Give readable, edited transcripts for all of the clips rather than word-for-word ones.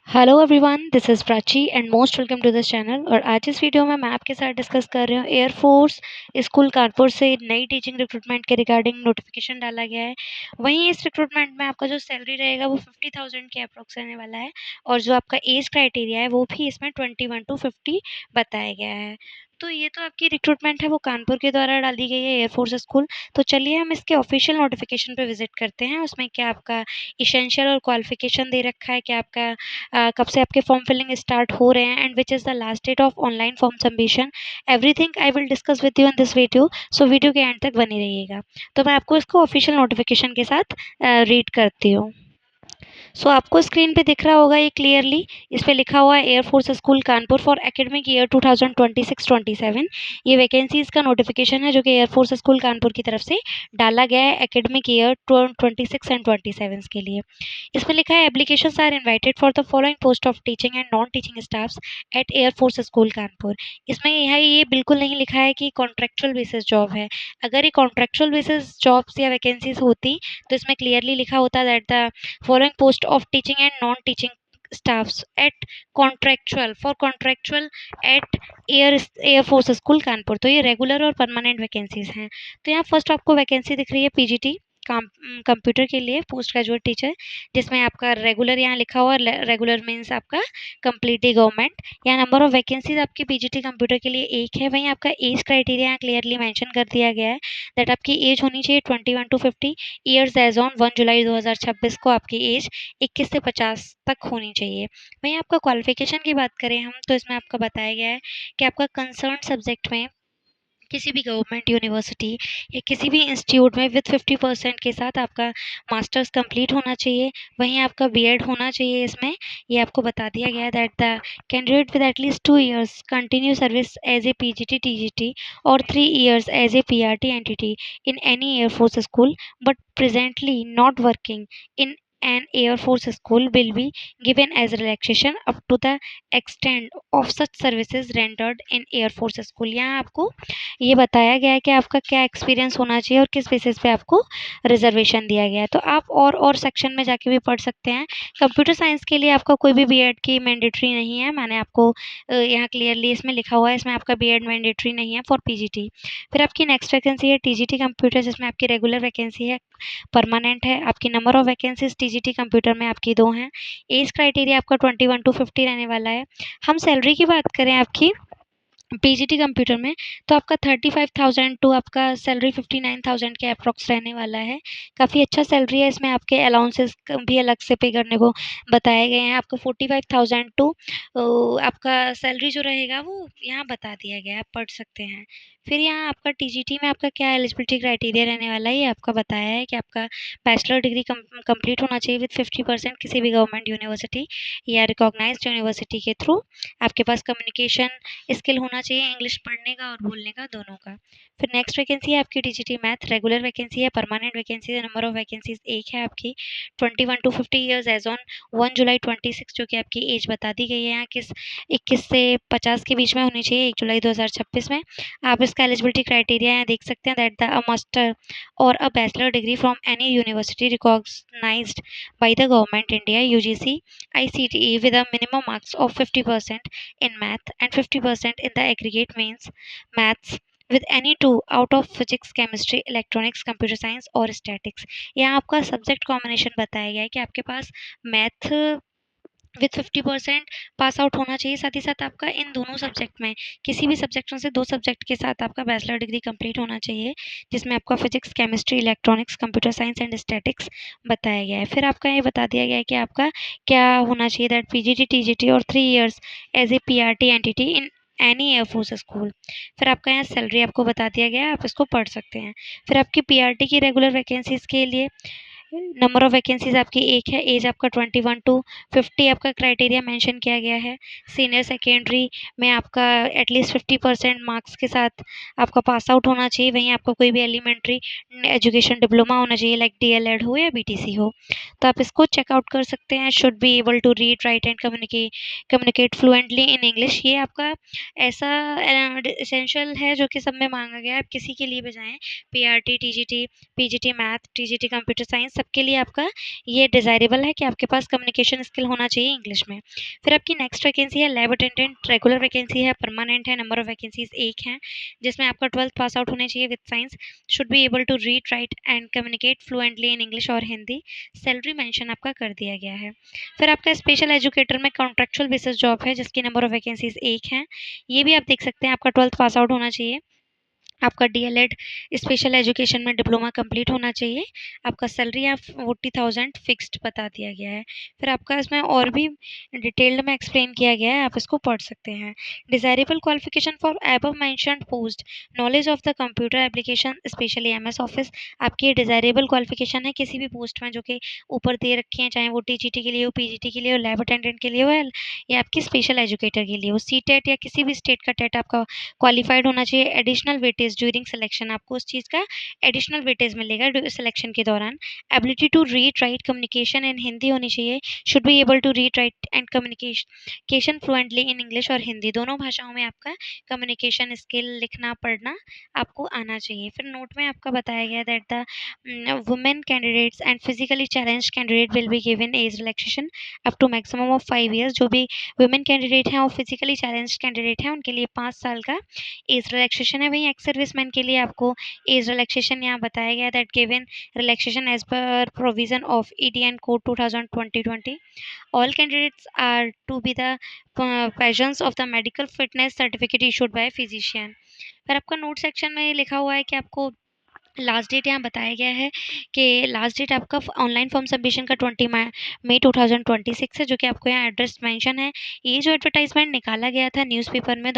Hello everyone, this is Prachi and most welcome to this channel. और आज इस video में मैं आपके साथ डिस्कस कर रही हूँ एयरफोर्स स्कूल कानपुर से नई टीचिंग रिक्रूटमेंट के रिगार्डिंग नोटिफिकेशन डाला गया है। वहीं इस रिक्रूटमेंट में आपका जो सैलरी रहेगा वो 50,000 के अप्रोक्स रहने वाला है और जो आपका एज क्राइटेरिया है वो भी इसमें 21 to 50 बताया गया है। तो ये तो आपकी रिक्रूटमेंट है वो कानपुर के द्वारा डाली गई है एयरफोर्स स्कूल। तो चलिए हम इसके ऑफिशियल नोटिफिकेशन पे विजिट करते हैं। उसमें क्या आपका इसेंशियल और क्वालिफिकेशन दे रखा है, क्या आपका कब से आपके फॉर्म फिलिंग स्टार्ट हो रहे हैं and which is the last date of online form submission. Everything I will discuss with you in this video, so video के एंड तक बनी रहिएगा। तो मैं आपको इसको ऑफिशियल नोटिफिकेशन के साथ रीड करती हूँ। सो आपको स्क्रीन पे दिख रहा होगा ये क्लियरली, इस पे लिखा हुआ है air force school Kanpur for academic year 2026-27। ये वैकेंसीज का नोटिफिकेशन है जो कि एयरफोर्स स्कूल कानपुर की तरफ से डाला गया है एकेडमिक ईयर 26 एंड 27 के लिए। इसमें लिखा है applications are invited for the following post of teaching and non teaching staffs at air force school Kanpur. इसमें यहाँ ये बिल्कुल नहीं लिखा है कि कॉन्ट्रेक्चुअल बेसिस जॉब है। अगर ये कॉन्ट्रेक्चुअल बेसिस जॉब्स या वैकेंसीज होती तो इसमें क्लियरली लिखा होता that the following post of teaching and non-teaching staffs at contractual at air force school Kanpur. तो ये रेगुलर और परमानेंट वैकेंसीज हैं। तो यहाँ फर्स्ट आपको वैकेंसी दिख रही है पीजीटी कंप्यूटर के लिए पोस्ट ग्रेजुएट टीचर, जिसमें आपका रेगुलर यहाँ लिखा हुआ रेगुलर मीन्स आपका कम्प्लीटली गवर्नमेंट। यहाँ नंबर ऑफ वैकेंसीज आपकी पीजीटी कंप्यूटर के लिए एक है। वहीं आपका एज क्राइटेरिया यहाँ क्लियरली मेंशन कर दिया गया है दैट आपकी एज होनी चाहिए 21 to 50 ईयर्स एज ऑन 1 जुलाई 2026 को आपकी एज 21 से 50 तक होनी चाहिए। वहीं आपका क्वालिफिकेशन की बात करें हम तो इसमें आपका बताया गया है कि आपका कंसर्न सब्जेक्ट में किसी भी गवर्नमेंट यूनिवर्सिटी या किसी भी इंस्टीट्यूट में विद 50% के साथ आपका मास्टर्स कंप्लीट होना चाहिए। वहीं आपका बीएड होना चाहिए। इसमें ये आपको बता दिया गया है that the candidate with at least 2 years continue service as a PGT TGT और 3 years as a PRT entity in any air force school but presently not working in an air force school will be given as relaxation up to the extent of such services rendered in air force school। यहाँ आपको ये बताया गया है कि आपका क्या experience होना चाहिए और किस बेसिस पे आपको रिजर्वेशन दिया गया है। तो आप और सेक्शन में जाके भी पढ़ सकते हैं। कंप्यूटर साइंस के लिए आपका कोई भी बीएड की मैंडेटरी नहीं है। मैंने आपको यहाँ क्लियरली इसमें लिखा हुआ है, इसमें आपका बीएड मैंडेटरी नहीं है फॉर पीजीटी। फिर आपकी नेक्स्ट वैकेंसी है टीजीटी कंप्यूटर, जिसमें आपकी रेगुलर वैकेंसी है, परमानेंट है। आपकी number of vacancies TGT computer में आपकी 2 हैं। एज क्राइटेरिया आपका 21 to 50 रहने वाला है। हम सैलरी की बात करें आपकी पीजीटी कंप्यूटर में तो आपका 35,000 टू आपका सैलरी 59,000 के अप्रॉक्स रहने वाला है। काफ़ी अच्छा सैलरी है। इसमें आपके अलाउंसेस भी अलग से पे करने को बताए गए हैं। आपको 45,000 टू आपका सैलरी जो रहेगा वो यहाँ बता दिया गया है, आप पढ़ सकते हैं। फिर यहाँ आपका टीजीटी में आपका क्या एलिजिबिलिटी क्राइटेरिया रहने वाला है ये आपका बताया है कि आपका बैचलर डिग्री कंप्लीट होना चाहिए विद 50% किसी भी गवर्नमेंट यूनिवर्सिटी या रिकॉग्नाइज्ड यूनिवर्सिटी के थ्रू। आपके पास कम्युनिकेशन स्किल होना चाहिए, इंग्लिश पढ़ने का और बोलने का दोनों का। फिर नेक्स्ट वैकेंसी है आपकी टीजीटी मैथ, रेगुलर वैकेंसी है, परमानेंट वैकेंसी है। नंबर ऑफ वैकेंसीज एक है आपकी 21 to 50 ईयर्स एज ऑन 1 जुलाई 26, जो कि आपकी एज बता दी गई है यहाँ 21 से 50 के बीच में होनी चाहिए 1 जुलाई 2026 में। आप इसका एलिजिबिलिटी क्राइटेरिया यहाँ देख सकते हैं दैट द मास्टर और a bachelor degree from any university recognised by the government India UGC ICTE with a minimum marks of 50% in math and 50% in the aggregate means maths with any two out of physics, chemistry, electronics, computer science और statics। यहाँ आपका subject combination बताया गया है कि आपके पास math with 50% pass out होना चाहिए। साथ ही साथ आपका इन दोनों सब्जेक्ट में किसी भी सब्जेक्ट में से 2 सब्जेक्ट के साथ आपका बैचलर डिग्री कंप्लीट होना चाहिए, जिसमें आपका physics, chemistry, electronics, computer science and statics बताया गया है। फिर आपका ये बता दिया गया है कि आपका क्या होना चाहिए दैट पीजीटी टीजीटी और 3 years as a PRT entity in any air force school. फिर आपका यहाँ सैलरी आपको बता दिया गया है, आप इसको पढ़ सकते हैं। फिर आपकी पीआरटी की रेगुलर वैकेंसीज के लिए नंबर ऑफ वैकेंसीज आपकी एक है। एज आपका 21 to 50 आपका क्राइटेरिया मेंशन किया गया है। सीनियर सेकेंडरी में आपका एटलीस्ट 50% मार्क्स के साथ आपका पास आउट होना चाहिए। वहीं आपको कोई भी एलिमेंट्री एजुकेशन डिप्लोमा होना चाहिए लाइक डीएलएड हो या बीटीसी हो। तो आप इसको चेकआउट कर सकते हैं। Should be able to read write and communicate fluently in English. ये आपका ऐसा एसेंशियल है जो कि सब में मांगा गया है। आप किसी के लिए भी जाएँ, PRT TGT PGT math, TGT computer science, सबके लिए आपका ये डिज़ायरेबल है कि आपके पास कम्युनिकेशन स्किल होना चाहिए इंग्लिश में। फिर आपकी नेक्स्ट वैकेंसी है लैब अटेंडेंट, रेगुलर वैकेंसी है, परमानेंट है, नंबर ऑफ वैकेंसीज़ 1 है, जिसमें आपका 12th पास आउट होने चाहिए with science, should be able to read, write and communicate fluently in English और हिंदी। सैलरी मेंशन आपका कर दिया गया है। फिर आपका स्पेशल एजुकेटर में कॉन्ट्रैक्चुअल बेसिस जॉब है, जिसकी नंबर ऑफ वैकेंसीज़ 1 है। ये भी आप देख सकते हैं, आपका 12th पास आउट होना चाहिए, आपका डीएलएड स्पेशल एजुकेशन में डिप्लोमा कंप्लीट होना चाहिए, आपका सैलरी आप 40,000 फिक्स्ड बता दिया गया है। फिर आपका इसमें और भी डिटेल्ड में एक्सप्लेन किया गया है, आप इसको पढ़ सकते हैं। Desirable qualification for above mentioned post, knowledge of the computer application specially MS office. आपकी ये डिज़ायरेबल क्वालिफिकेशन है किसी भी पोस्ट में जो कि ऊपर दे रखी हैं, चाहे वो टीजीटी के लिए हो, पीजीटी के लिए हो, लैब अटेंडेंट के लिए हो, या आपकी स्पेशल एजुकेटर के लिए हो। सीटेट या किसी भी स्टेट का टेट आपका क्वालिफाइड होना चाहिए। एडिशनल वेटेज ड्यूरिंग सिलेक्शन, आपको उस चीज़ का एडिशनल वेटेज मिलेगा सिलेक्शन के दौरान। Ability to read write communication in Hindi होनी चाहिए, should be able to read write and communication fluently in English और हिंदी, दोनों भाषाओं में आपका कम्युनिकेशन स्किल लिखना पढ़ना आपको आना चाहिए। फिर नोट में आपका बताया गया that the women candidates and physically challenged candidate will be given as relaxation up to maximum of 5 years. जो भी वुमेन कैंडिडेट हैं और फिजिकली चैलेंज्ड कैंडिडेट हैं उनके लिए 5 साल का एज रिलैक्सेशन है। वहीं एक्स सर्विसमैन के लिए आपको एज रिलैक्सेशन यहाँ बताया गया that given relaxation as per provision of EDN code 2020। All candidates are to be the patients of the medical fitness certificate issued by physician. फिर आपका नोट सेक्शन में लिखा हुआ है कि आपको लास्ट डेट यहाँ बताया गया है कि लास्ट डेट आपका ऑनलाइन फॉर्म सबमिशन का 20 मई 2026 है, जो कि आपको यहाँ एड्रेस मेंशन है। ये जो एडवर्टाइजमेंट निकाला गया था न्यूज़पेपर में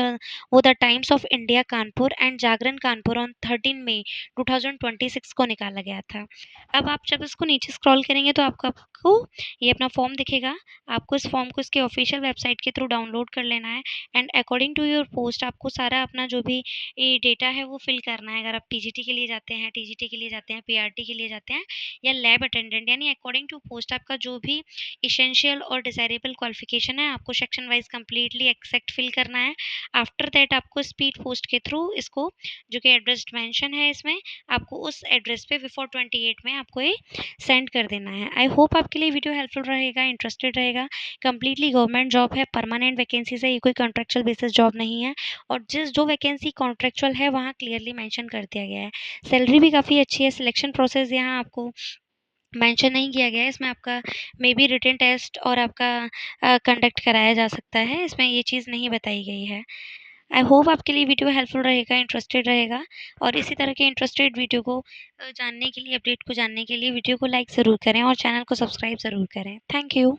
वो the times of India Kanpur and Jagran Kanpur on 13 मई 2026 को निकाला गया था। अब आप जब इसको नीचे स्क्रॉल करेंगे तो आपको ये अपना फॉर्म दिखेगा। आपको इस फॉर्म को इसके ऑफिशियल वेबसाइट के थ्रू डाउनलोड कर लेना है and according to your post आपको सारा अपना जो भी ये डेटा है वो फिल करना है। अगर आप पीजीटी के लिए जाते हैं, टीजीटी के लिए जाते हैं, पीआरटी के लिए जाते हैं या लैब अटेंडेंट, यानी अकॉर्डिंग टू पोस्ट आपका जो भी इसेंशियल और डिज़ायरेबल क्वालिफिकेशन है आपको section wise completely exact fill करना है। आफ्टर दैट आपको स्पीड पोस्ट के थ्रू इसको जो कि एड्रेस मेंशन है इसमें आपको उस एड्रेस पे बिफोर 28 में आपको ये सेंड कर देना है। आई होप आपके लिए वीडियो हेल्पफुल रहेगा, इंटरेस्टेड रहेगा। कंप्लीटली गवर्नमेंट जॉब है, परमानेंट वैकेंसीज है, ये कोई कॉन्ट्रेक्चुअल बेसिस जॉब नहीं है। और जो वैकेंसी कॉन्ट्रेक्चुअल है वहाँ क्लियरली मेंशन कर दिया गया है। सैलरी भी काफ़ी अच्छी है। सिलेक्शन प्रोसेस यहाँ आपको मेंशन नहीं किया गया है, इसमें आपका मे बी रिटन टेस्ट और आपका कंडक्ट कराया जा सकता है, इसमें ये चीज़ नहीं बताई गई है। आई होप आपके लिए वीडियो हेल्पफुल रहेगा, इंटरेस्टेड रहेगा। और इसी तरह के इंटरेस्टेड वीडियो को जानने के लिए, अपडेट को जानने के लिए वीडियो को लाइक ज़रूर करें और चैनल को सब्सक्राइब ज़रूर करें। Thank you.